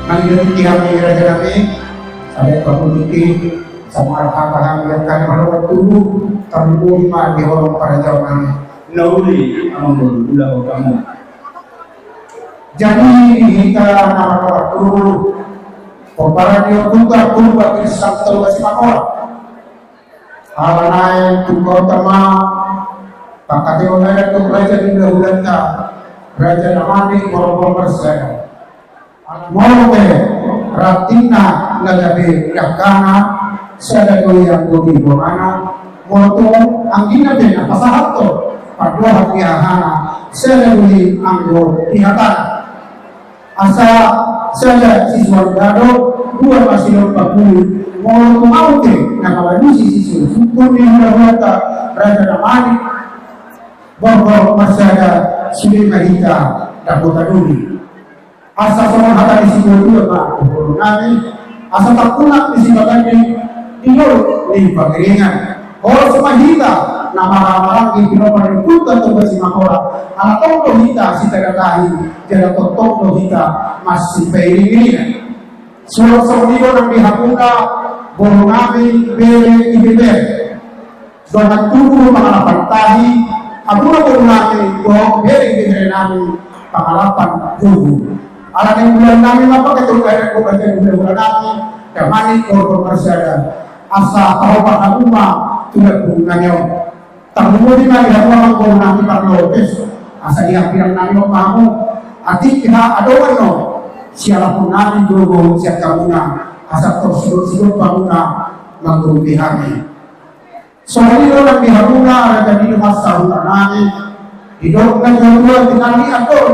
Nanti kami raja kami sampai kemudian sama apa yang kami menolak tubuh terlima di orang para jamaah nauli amun ulah kamu. Jadi kita nama tubuh peparan yang buka kurba kristal basi makor. Alanai tukau tama pakati orang itu raja di Ulanda raja namani orang bersaya. Mote ratina nagabe yakana sadado yang bodi bomana moto anggina ben pasahato padua hakiyahana sadado anggo ihatan asa sada siswa gado dua masih bakuli moto maute nakawadusi siswa syukur di hurata raja namani bahwa masada sudah kahita dakota duli asa sama hata di sini dua pak nami asa takuna di sini bagani tidur di bageringan orang semua hita nama orang di pino pada kuta atau basi makora anak toko hita si terkatahi jadi toko hita masih peiringan surat semua orang di hakuna borong nami bere ibebe doa tubuh mengalapan tahi hakuna borong nami borong bere ibebe nami pengalapan tubuh alat yang bulan kami apa keturunan aku baca bulan kami kemana korban bersada asa tahu pada umat tidak gunanya tanggung di mana orang korban kami parlokes asa dia bilang nami kamu arti kita ada wano siapapun nami dulu siap kamuna asa tersulut kamuna menggerupi kami soalnya orang di hamuna ada di masa hutan nami hidupkan kedua tinggal atur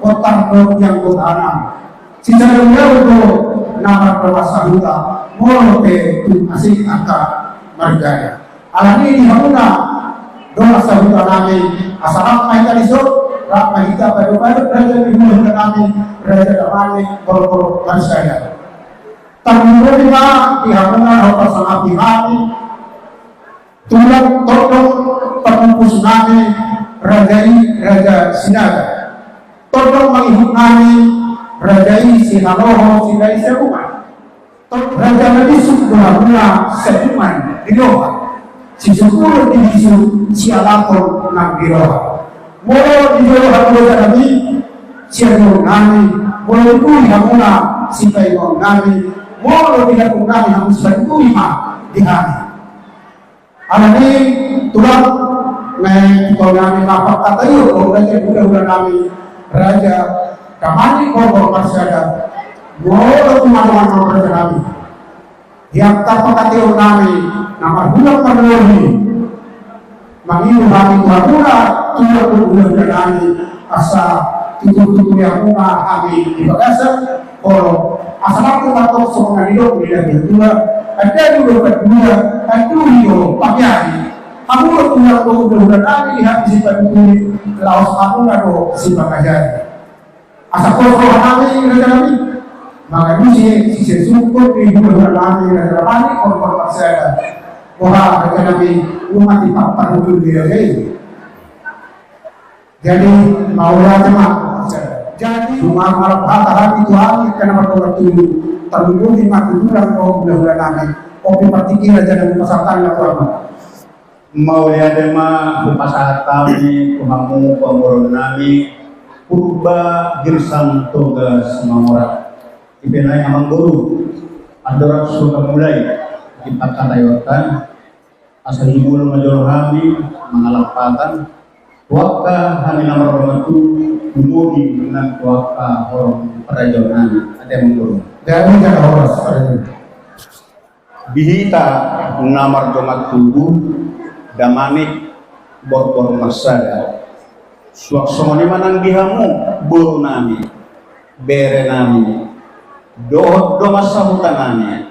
otak yang bertanam. Sisa dunia itu nama perwasa huta, moloke tu asik angka margaya. Alani di hamuna doa sahuta nami asalam maika disur rak maika pada raja di mulut nami raja damani boro-boro manusia. Tanggung lima di hamuna apa sangat dihati tulang tolong pengumpus nami raja sinaga. Tolong mengikut nami rajai sinaloho sinai seruman raja nabi sukuna seruman di doa si syukur di bisu si alakon nang di doa molo di doa raja nabi si alakon nami molo kui hamuna si kayon nami molo di lakon nami hamus kui ma di hari alani tulang may ikaw nami napakatayo o raja bulan nami raja kamani korban masyarakat molo tumanuan raja kami yang tapakatio nami nama bulan perlori mangilu kami tuhapura tulang kami asa tutur-tutur yang muna kami di bagasan koro asa aku takut semua hidup di dalam dua ada dulu kedua ada dulu pakai aku punya kebutuhan kami lihat di sifat itu laos aku nado sifat aja asal kau kami raja kami maka ini si syukur di kebutuhan kami raja kami korban saya wah raja kami umat dipapar itu dia jadi mau raja mak jadi Cuma malah hati itu hati karena waktu terlindungi mati bulan kau bulan nabi. Kopi partikin aja dengan pasatan atau apa? Mau ya dema kupasata ni kuhamu pamurun nami purba girsam toga semamora. Ibenay amang guru adorak suka mulai dipakatayotan asal ibu major kami mengalapatan waka kami nomor romatu dumudi dengan waka orang perajonan ada yang guru. Dari jaga horas Bihita namar jomat tubuh damanik bor-bor masada suak somoni manang dihamu buru nami bere nami do masahutan nami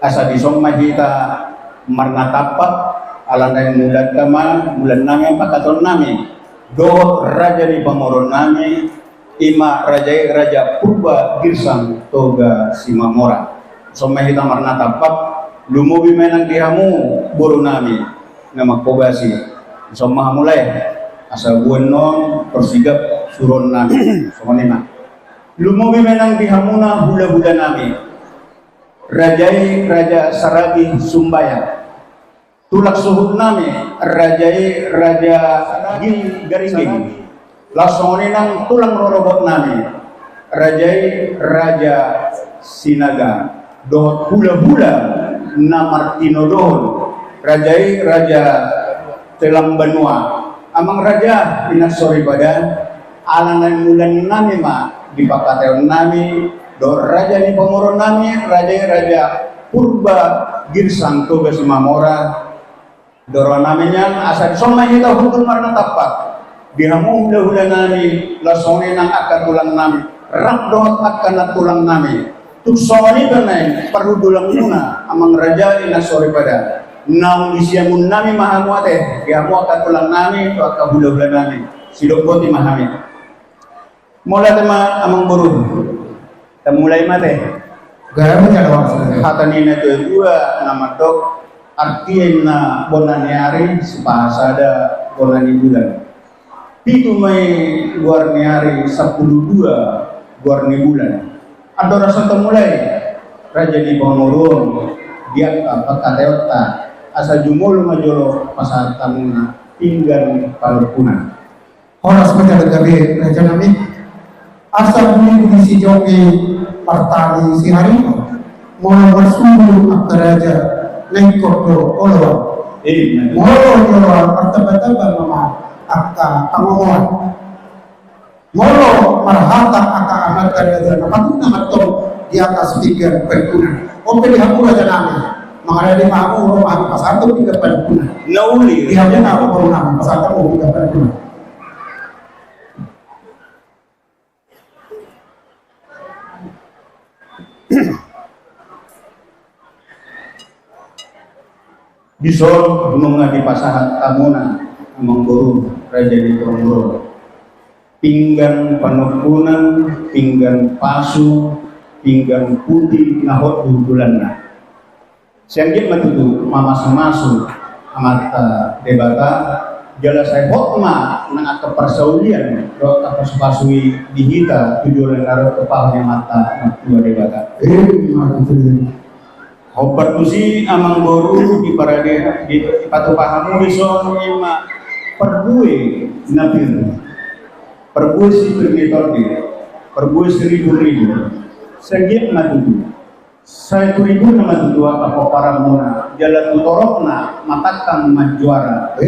asa disom mahita marna tapak alandai mulan kama mulan nami pakaton nami do raja di pamoron nami ima raja purba girsang toga simamora somma kita marna tapak lumubi menang dihamu buru nami nama kobasi somma mulai asa buenon persigap suron nami somanima lumubi menang dihamuna hula-hula nami raja saragi sumbaya tulak suhut nami raja garingging langsung nang tulang rorobot nami raja sinaga dohot hula-hula namartino dohon raja telang benua amang raja pinasori badan alanan mulan nami ma dipakateon nami do raja ni pamoron nami raja purba girsang toga simamora doro namanya asal somma kita hukum marna tapak dihamu hula-hula nami lasone nang akan tulang nami rak dohot akan tulang nami tuksoni benai perlu dulang muna amang raja ina sore pada naung isiamun nami mahamuate dihamu akan tulang nami to akan hula-hula nami sidok boti mahami mulai tema amang buruh mulai mate gaya menjadi waktu hatanina tu dua nama dok artinya bonani hari sepasada bonani bulan pitu mai guarni hari 12 guarni bulan ada rasa temulai raja di pangurun dia apa teota asa jumul majolo pasar tamuna pinggan palukuna horas menjadi gabe raja nami asa bumi si jogi partali si hari mau bersungguh raja lengkok olwa molo arta-bata mama akka pangomoan molo marhata akka amat kaya napatuna matong di atas tiga perkunan ope dihapura janami mangada di mamu rumah pasatu tiga perkunan nauli dihamnya apa perkunan pasatu tiga perkunan bisol gunung di pasahan tamuna amang guru raja di Tongro pinggan panukunan pinggan pasu pinggan putih nahot bulanna sianggit matutu mamas-masu amat debata jala saya hotma nang kepersaulian do tapasui dihita tujuan naro kepalanya mata dua debata Hobar tusi amang boru di parade di patu pahamu bison ima perbue nabir perbue si pergitor di perbue 1.000 segit matutu 1.000 nama tutu apa para muna jalan tutorokna matakang majuara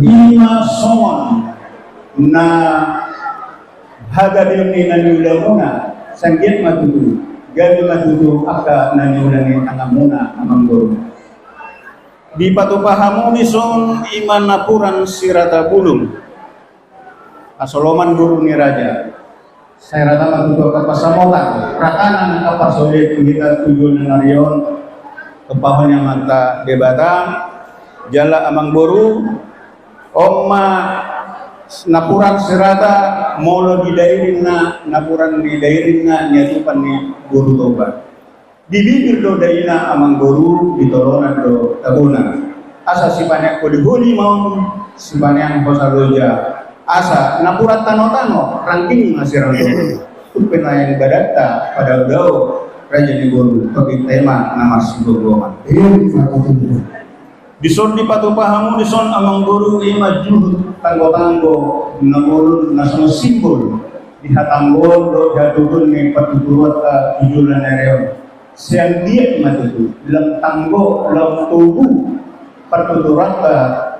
ima somon na haga dilni naniulamuna segit matutu gabi matutu akka naniulani tangamuna amang guru di patupahamu bison iman napuran sirata bulung asoloman guru ni raja saya rata matutu akka pasamota rakanan apa solit kita tujuan narion kepahanya mata debata jala amang guru omma napuran sirata molo di dairinna napuran di dairinna nyatupan ni guru toba di bibir do daina amang guru di tolonan do tabuna asa si banyak ko dihuli mau si banyak ko sa loja asa napuran tano-tano ranking masih ranking penayang badata pada udau raja ni guru topik tema nama sigogoman dison di patupahamu dison amang guru ima juhud tanggo-tanggo nagulun nasono simbol di hatanggol do jadudun ni patuturuat ka tujulan ereo siang dia matutu dalam tanggo dalam tubuh patuturuat ka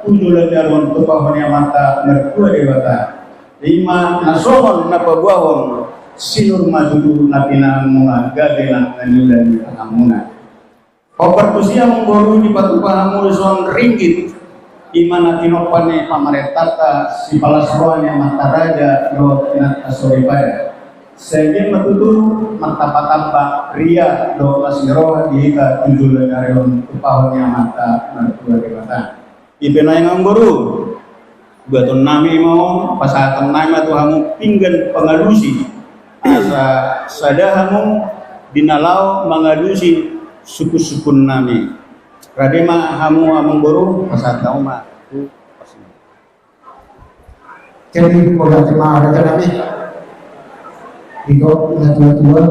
tujulan ereo tupahon yang mata mertua dewata lima nasohon napabuahon sinur matutu na pinangamunga gabi na nanilan ni pangamuna Opertusia mengguru di patupahamu son ringgit imana tinopane pamarentata si palasroanya mata raja do tinata soribaya sehingga matutu martapa-tapa ria do lasiro dihita tunjulan areon tupahonnya mata mertua dewata ipenay ng guru baton nami mo pasatan nami tuhamu pinggan pengadusi asa sadahamu dinalau mengadusi suku-sukun nami radema hamu amang guru pasata uma jadi bola tema ada nami hidup tua-tua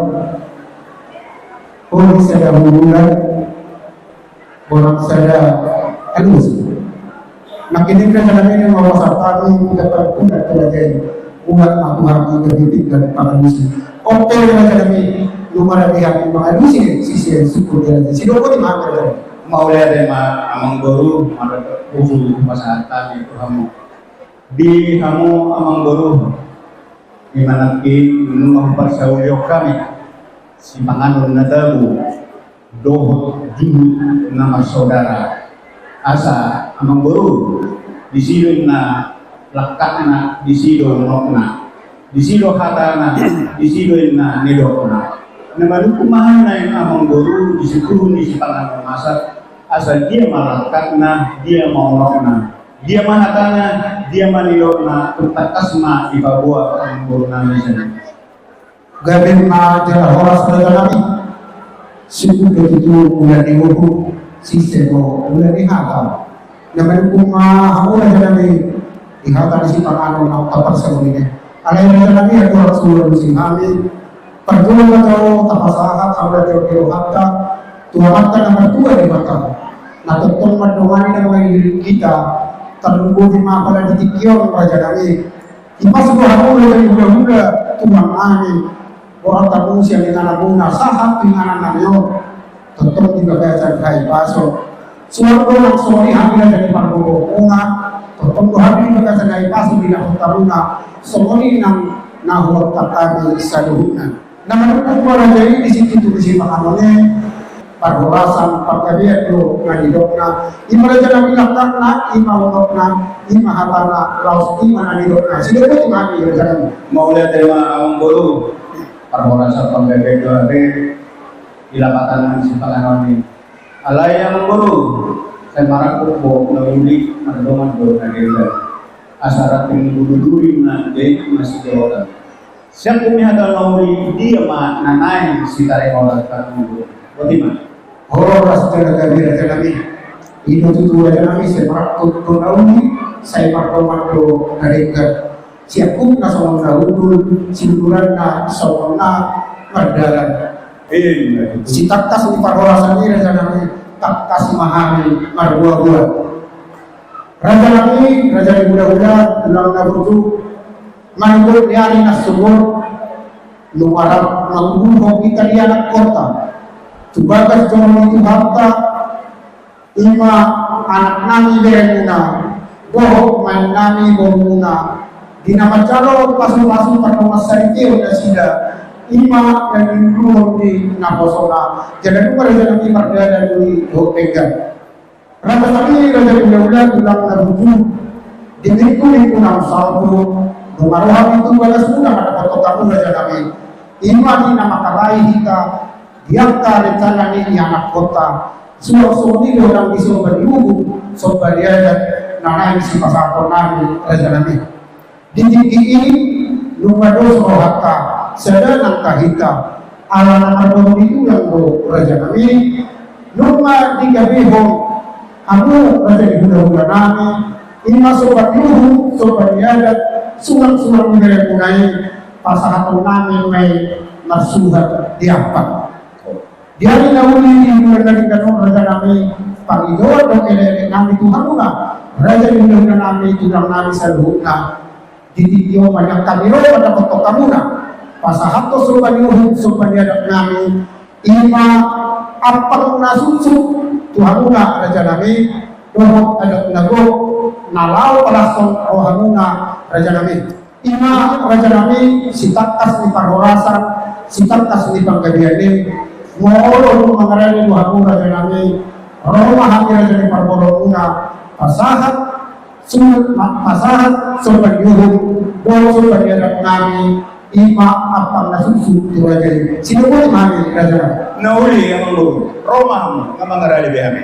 orang sada hubungan orang sada halus makin kita nami yang mawasatan dapat pun terjadi umat mahu berdidik dan pangalusi oke nami lumara pihak mengadusi sisi suku dia sido ko di mana mau lihat tema amang guru ada usul pasatan itu kamu di kamu amang guru di mana minum persauyo kami si panganun nadabu doh julu nama saudara asa amang guru di sido na lakakna di sido nokna di sido hatana di sido na nidokna naman kumahan na yung amang guru di situ di si panganun masak asal dia malakat na dia maulok na dia manatana dia manilok na utakas ma ibabuat ang guru namin sa gabin ma jala horas na namin sipu begitu ulah diubu sisego ulah dihakam naman kumahan na namin ihakam di si panganun na kapag sa ulinya alay na namin at oras ulo si namin perjuangan jauh tapasahat sampai jauh hatta Tuhan hatta nomor 2 di mata. Nah tentu mendoani dengan diri kita terlumpuh di mata di tikio raja kami. Ipas sebuah aku dari muda-muda Tuhan ani orang tamu siang dengan abuna sahat dengan namyo tentu juga kayak cari paso. Suara orang sorry hamil dari parbogo bunga tentu hamil juga cari paso di dalam tabuna sorry nang nahuat takami saduhuna. Namun ukuran dari di situ tulis makanone parhorasan pagkabiat do ngadidokna imaraja na bilaktakna imaunokna imahatana laos imananidokna sila po tumami yung jalan mau lihat tema amang guru parhorasan pagkabiat do ate ilapatan ng si panganon ni alay amang guru saya marang po na uli mandoman do nagila asarat ng duduri na day masih jawatan siya kumihata nauli dia ma nanay si tarekolat kanungo. Buti ma? Horas talaga nila kami. Inututuwa na kami sa marakot ko nauli sa ipakamando na ringan. Siya kung nasa mga naudul, sinuduran na sa mga mardalan. Si taktas ni parhorasan nila sa kami, taktas mahami marbuwa-buwa. Raja kami, raja ni budak-budak, ulang na buto, manggul niya na sumur lumarap magbuhong kita di anak kota tubagas jono itu harta ima anak nami beremuna bohong main nami bomuna dinamacalo pasu-pasu pertama sariti udah sida ima yang dulu di naposona jadi lupa raja nanti merdeka dari hotegan raja kami raja budak-budak ulang nabuju dimiku kunang salbu Maruham itu balas mudah pada foto kamu raja kami. Imani nama karai kita diangka rencana ini anak kota. Suatu ini orang bisa beribu, sobat dia dan nana si pasar nami raja kami. Di tinggi ini lumba dos rohaka sedang kahita. Ala nama dom itu yang do raja kami. Lumba tiga bihong. Aku raja ibu nami. Ima sobat luhu, sobat dia dan sungang-sungang mengenai pasahatong namin may masuhat diapat. Diyan na uli di bulan na ganun raja namin Panginoon o kinailan namin Tuhan mo nga. Raja yung na namin tulang namin sa luhut na ditiyo manyang kamiro pada kotok kamu na. Pasahato sumpanyuhut sumpanyadap namin ima apang nasusu Tuhan mo nga raja namin dohot adat nago nalaw palasong Tuhan mo nga raja namin. Ima raja namin si takas ni parhorasan si takas ni panggabianin Mohon mengenai Tuhan raja namin, Roma hati raja ni Parborong una, pasahat sumber yuhud, doa sumber yadap namin, ima apang nasusu di raja ini. Sino boleh kami raja? Nauli yang lu Roma nga mga rali behame.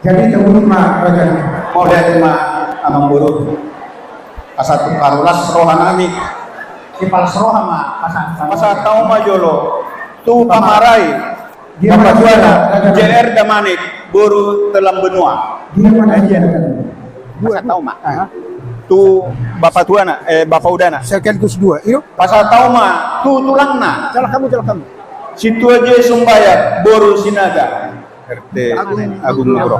Jadi teman raja Mau dari amang buruh pasatu karulas rohanami kipal roha ma pasat tau majolo tu pamarai dia Bapak JR Damanik buru telam benua dia mana aja pasat tau ma tu bapak tuana bapak udana sekaligus dua yuk pasat tau ma tu tulangna jalan kamu situ aja Sumbaya boru sinaga RT Agung Nugro.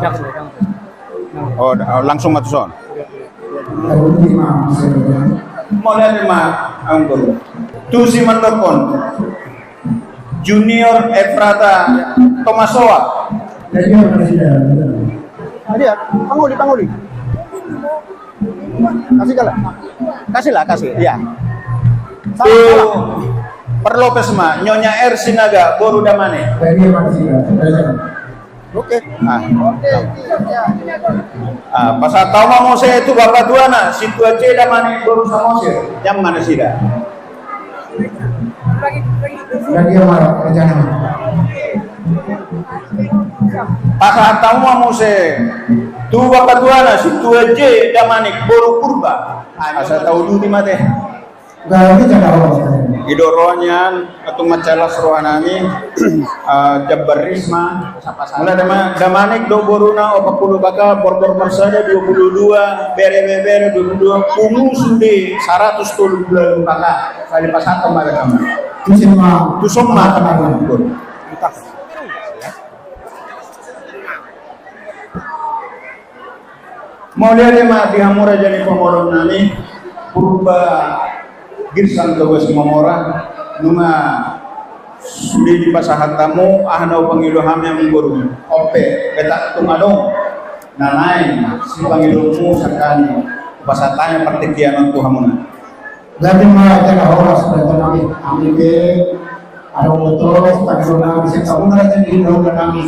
Oh, langsung matuson. Mulai ang guru. Tu si Mandokon. Junior Efrata Tomasoa. Dia, panguli. Kasih. Iya. Tu Perlopes ma Nyonya R Sinaga Boru Damane. Oke. Pas tahu mau saya itu bapak dua nak, situ aja dah mana baru sama saya, jam mana sih dah? Dan dia marah rencana. Pas tahu mau saya, tu bapak dua nak, situ aja dah mana baru purba. Asal tahu dulu di mata. Gak ini jangan Allah. Idoronya atau macalas rohanami Jabar Risma mulai damanik do boruna 40 baka borbor marsada 22 bere 22 kumu sude 130 baka kali pasang kembali kamu tu semua kemarin mau lihat mah dihamura jadi pemorong nami purba girsan ke bos momora nunga sudah di pasahan tamu ahna pangiluham yang guru ope beta tumadong nanai si pangilungmu sakali pasatanya pertikian untuk hamuna Jadi mah jangan orang seperti kami ke ada motor panggilan bisa kamu aja di dalam kami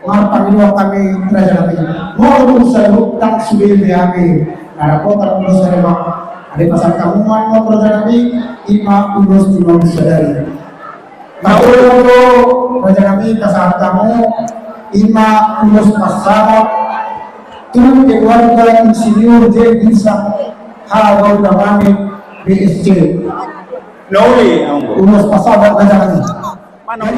mar panggilan kami kerajaan kami mau berusaha tang sudah kami ada kota berusaha ada pasal kamu mau berjalan ima urus imam sadari. Mau berjalan kami pasal kamu ima urus pasal turun keluarga insinyur J bisa hal kami BSC. Noli Urus pasal berjalan. Mana?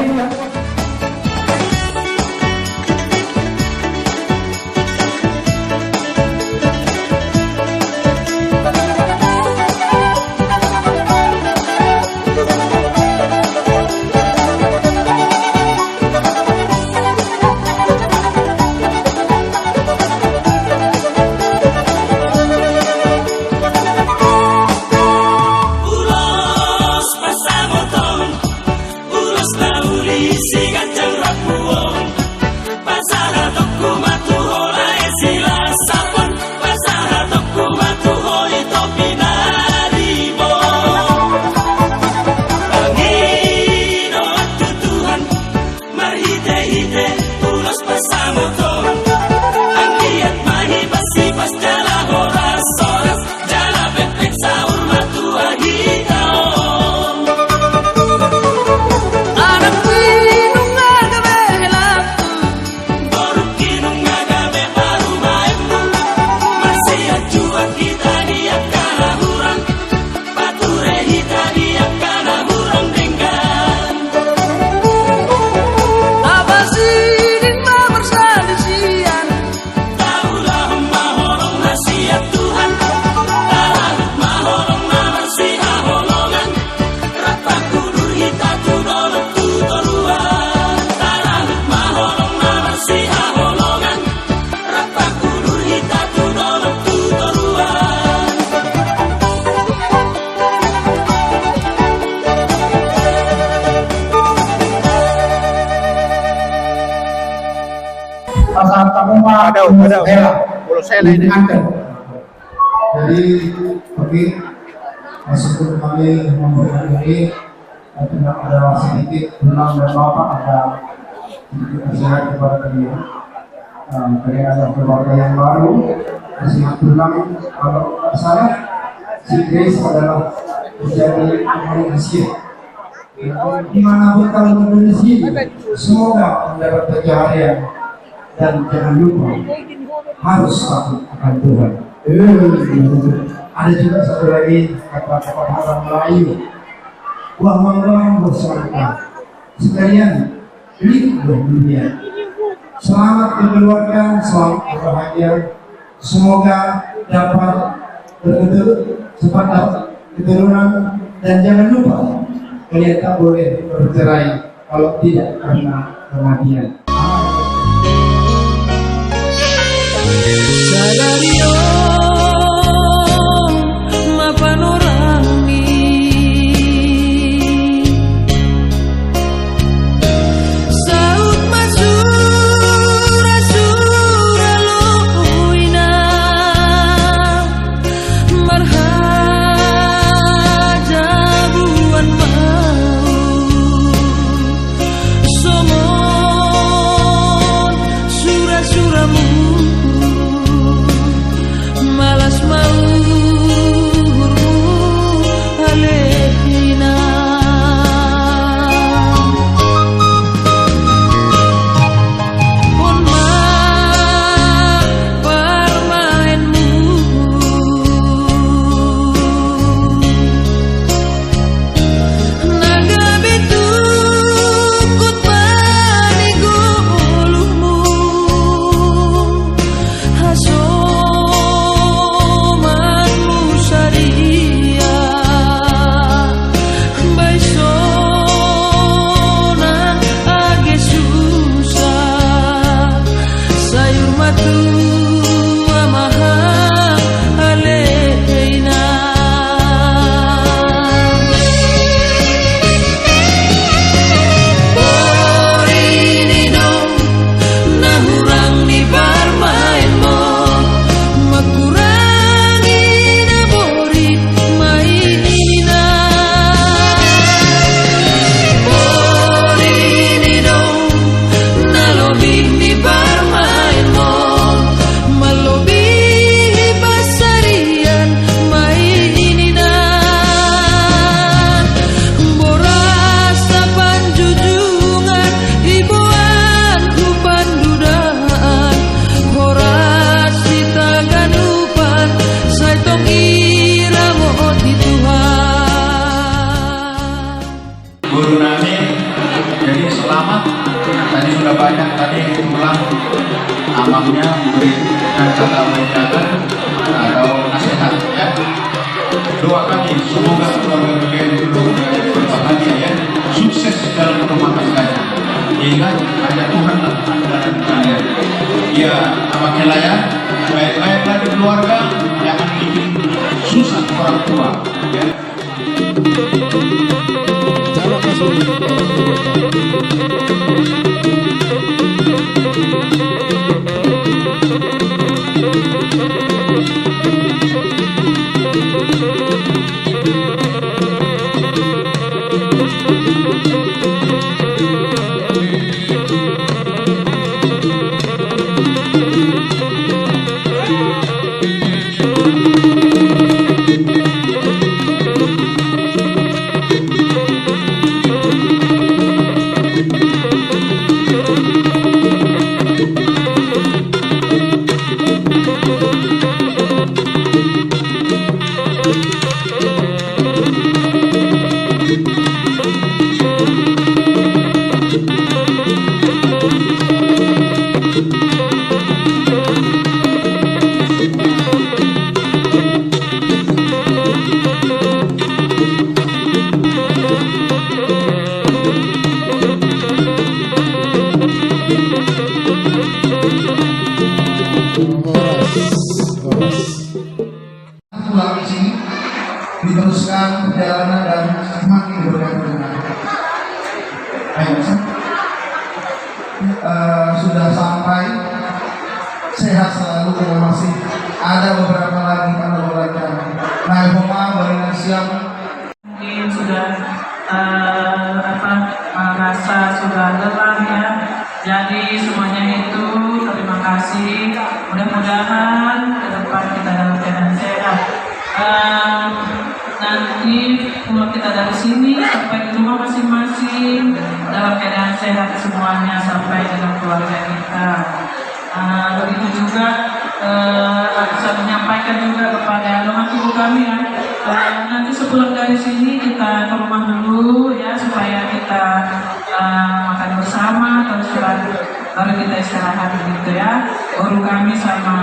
Pasal kamu mah Ada. Pulau Sela ini. Jadi bagi masuk kami memberikan diri tidak ada sedikit ulang dan bapak ada sedikit nasihat kepada kalian. Kalian ada keluarga yang baru, nasihat ulang kalau tidak salah si Grace adalah menjadi Indonesia. Dimanapun kamu Indonesia, semoga mendapat pencaharian dan jangan lupa harus takut akan Tuhan. Ada juga satu lagi kata-kata orang Melayu, buah mangga bersama sekalian beli buah dunia. Selamat kekeluargaan, selamat berbahagia. Semoga dapat cepat dapat keturunan dan jangan lupa kalian tak boleh bercerai kalau tidak karena kematian. Sadario mapanorami saut masura loina marhaja buan mau somo Gampangnya lah ya, baik-baiklah di keluarga, jangan bikin susah orang tua. Ya. Pulang di sini diteruskan perjalanan dan semakin bergantungan. Sudah sampai, sehat selalu karena masih ada beberapa lagi kalau belajar. Nah, barengan siap. Mungkin sudah merasa sudah lelah ya. Jadi semuanya itu terima kasih. Mudah-mudahan ke depan kita dalam keadaan sehat. Nanti kalau kita dari sini sampai di rumah masing-masing dalam keadaan sehat semuanya sampai dengan keluarga kita. Begitu juga saya menyampaikan juga kepada teman ibu kami ya, nanti sepulang dari sini kita ke rumah dulu ya supaya kita makan bersama terus baru kita istirahat gitu ya. Guru kami sama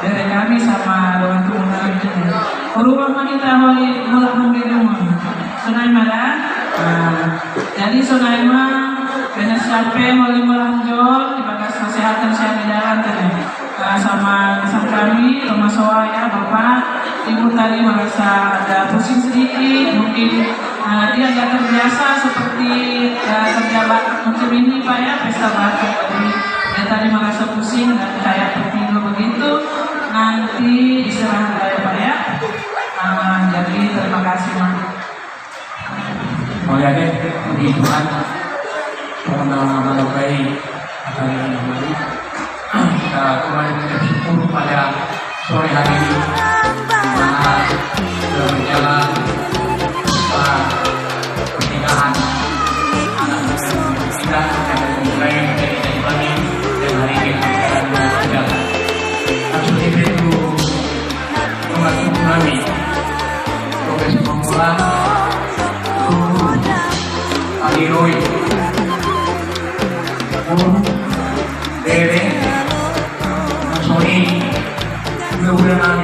dari kami sama orang tua kami ini. Rumah kita mulai di rumah. Sunaima dah. Jadi Sunaima benar sampai mulai melanjut dibagas kesehatan saya di dalam tadi. Sama kami rumah soal ya Bapak Ibu tadi merasa ada pusing sedikit mungkin dia tidak terbiasa seperti kerja batuk macam ini Pak ya pesta batuk jadi dia tadi merasa pusing dan kayak tertidur begitu nanti istirahat ya Pak ya. Jadi terima kasih Pak. Oh ya deh, puji Tuhan amal baik hari ini kita kembali bersyukur pada sore hari ini mana sudah berjalan pernikahan anak kita yang mulai menjadi kembali dan hari ini akan berjalan. Maksud itu membantu kami progres pemulaan Aliroi Dere Sony mudah-mudahan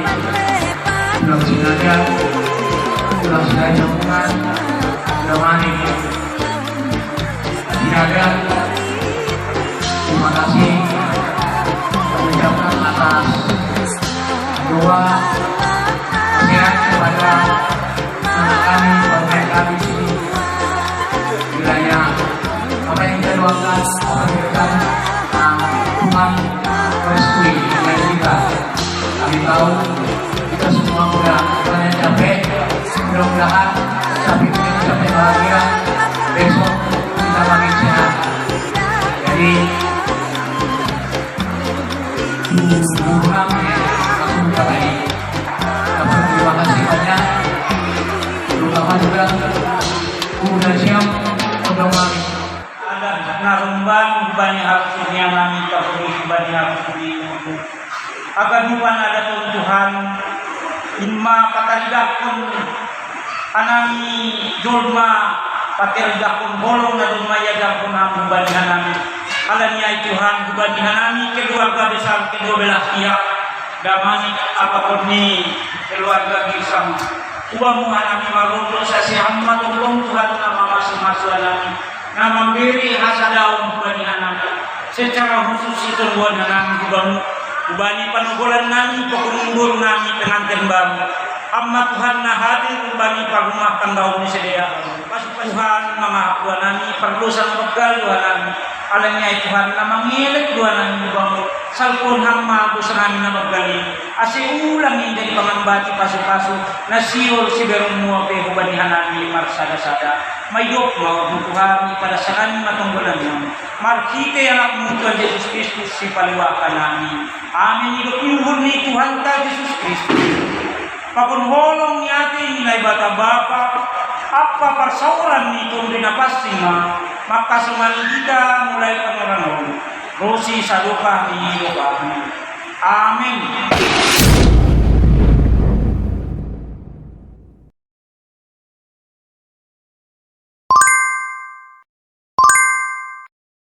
nanti sudah sinaga sudah sambungan sudah mani sinaga terima kasih mengucapkan atas doa sehat kepada anak kami bangsa kami sini kiranya apa yang kita doakan apa yang kita Tuhan merestui dan kita kami tahu kita semua sudah banyak capek mudah-mudahan capek bahagia besok kita makin sehat jadi kurang aku minta baik terima kasih banyak terutama juga udah siap untuk kami narumban banyak harus dinyamani kaburi banyak harus diukur agar bukan ada Tuhan inma patarigakun anami jolma patarigakun bolong na dumayagakun ang banihanami alanya Tuhan banihanami keluarga besar kedua belah pihak damani apapun ni keluarga kisah uang muhanami maruntul sasi hammat ulung Tuhan nama masing-masing alami na memberi hasadaun banihanami secara khusus itu buat anak kubangu Ubani panugulan namin, pakununggol namin pengantin baru. Amma Tuhan na hadir ubani pagumahkan daw ni Sedea. Tuhan mga hapwa namin, paglusan ng paggaluhan namin. Alam niya Tuhan na mangilit luhan namin bang salpon hangma sa namin na maggaling. Asi ulang hindi pangambati paso-paso na siyol si berong mua pe hubanihan namin marsada-sada. Mayok mawabutuhan para sa kanyang matunggulan mo. Markite ang akong Tuhan Jesus Kristus si paliwakan namin. Amin ito pinulhon ni Tuhan ta Jesus Kristus. Pakunholong ni ating nilay bata-bapa, apa parsauran ni Tuhan rinapasing makasuman kita mulai pangaranon. Rosi sa lupa ni Amin.